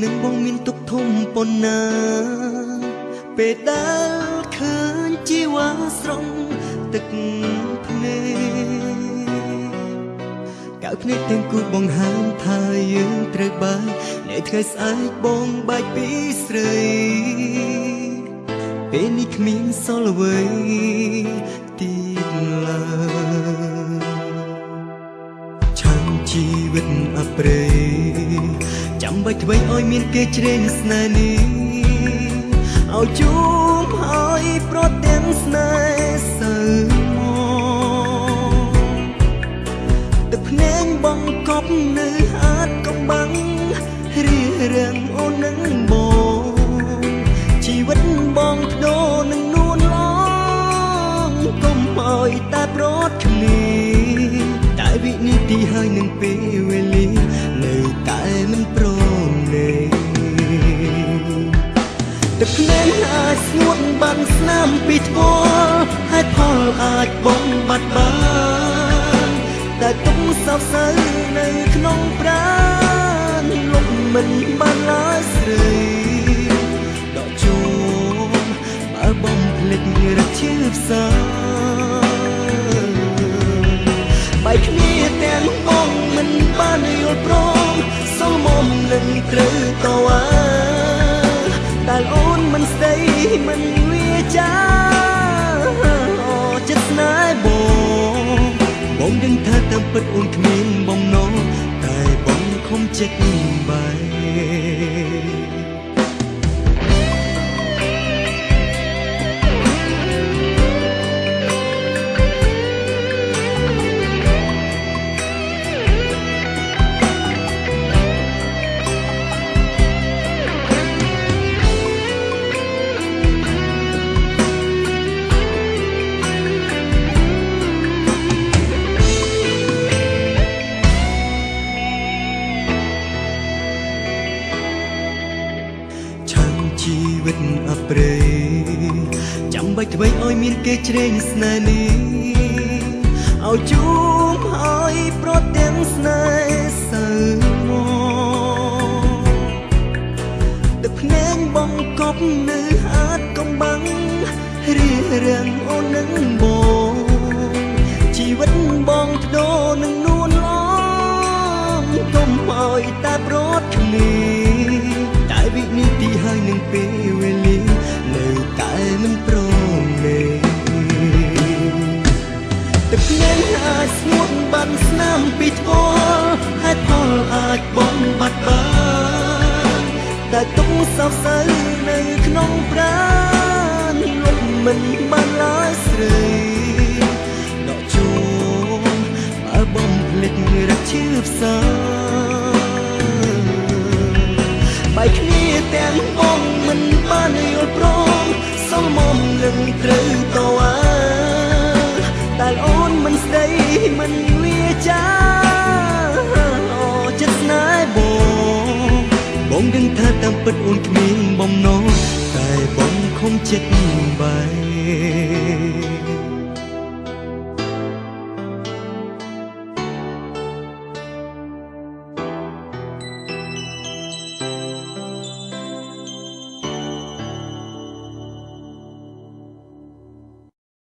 នឹងបងមានទុកធំប៉ុណ្ណាពេលដែលឃើញជីវ៉ាស្រង់ទឹកភ្នែកកៅភ្នែកទាំងគូបង្ហាញថាយើងត្រូវបែកនៅថ្ងៃស្អែកបងបែកពីស្រីពេលនេះគ្មានសល់អ្វីទៀតឡើយឆាំជីវិតអប្រេចាំបាច់ធ្វើឲ្យមានគេជ្រែងស្នេហ៍នេះឲ្យជួបឲ្យប្រទាំងស្នេហ៍សើមកទឹកភ្នែកបងកប់នៅហាត់កំបាំងរៀបរៀងអូននឹងបងជីវិតបងបដូរនឹងនួនឡងកុំឲ្យតែប្រត់គ្នាតែវិនិច្ឆ័យហើយនឹងពេលវេលានៅតែមិនព្រមលេទឹកភ្នែកអាចស្ងួតបានស្នាមពីថ្ពាល់ហើយផលអាចបំបត្តិបានតែទុកសោកសៅនៅក្នុងប្រាណលុបមិនបានឡើយស្រីដកជោមបើបំភ្លេចរកឈឺផ្សាបែកគ្នាទាំងបងមិនបានយល់ព្រមសល់មុំនឹងត្រូវតវ៉ាតែអូនមិនស្ដីមិនវាចាចិត្តស្នេហ៍បងដឹងថាតាមពិតអូនគ្មានបំណងតែបងខំចិត្តបែកជីវិតអប្រេចាំបាច់ធ្វើឲ្យមានគេជ្រែងស្នេហ៍នេះឲ្យជួបឲ្យប្រទាំងស្នេហ៍សើមកទឹកភ្នែកបងកប់នៅហាត់កំបាំងរៀបរៀងអូននឹងបងជីវិតបងបដូរនឹងនួនឡងកុំឲ្យតែប្រត់គ្នាតែវិនិច្ឆ័យហើយនឹងពេលវេលានៅតែមិនព្រមលេទឹកភ្នែកអាចស្ងួតបានស្នាមពីថ្ពាល់ហើយផលអាចបំបត្តិបានតែទុកសោកសៅនៅក្នុងប្រាណលុបមិនបានឡើយស្រីដកជោមបើបំភ្លេចរកឈឺផ្សាបែកគ្នាទាំងបងមិនបានយល់ព្រមសល់មុំនឹងត្រូវតវ៉ាតែអូនមិនស្ដីមិនវាចាចិត្តស្នេហ៍បងដឹងថាតាមពិតអូនគ្មានបំណងតែបងខំចិត្តបែក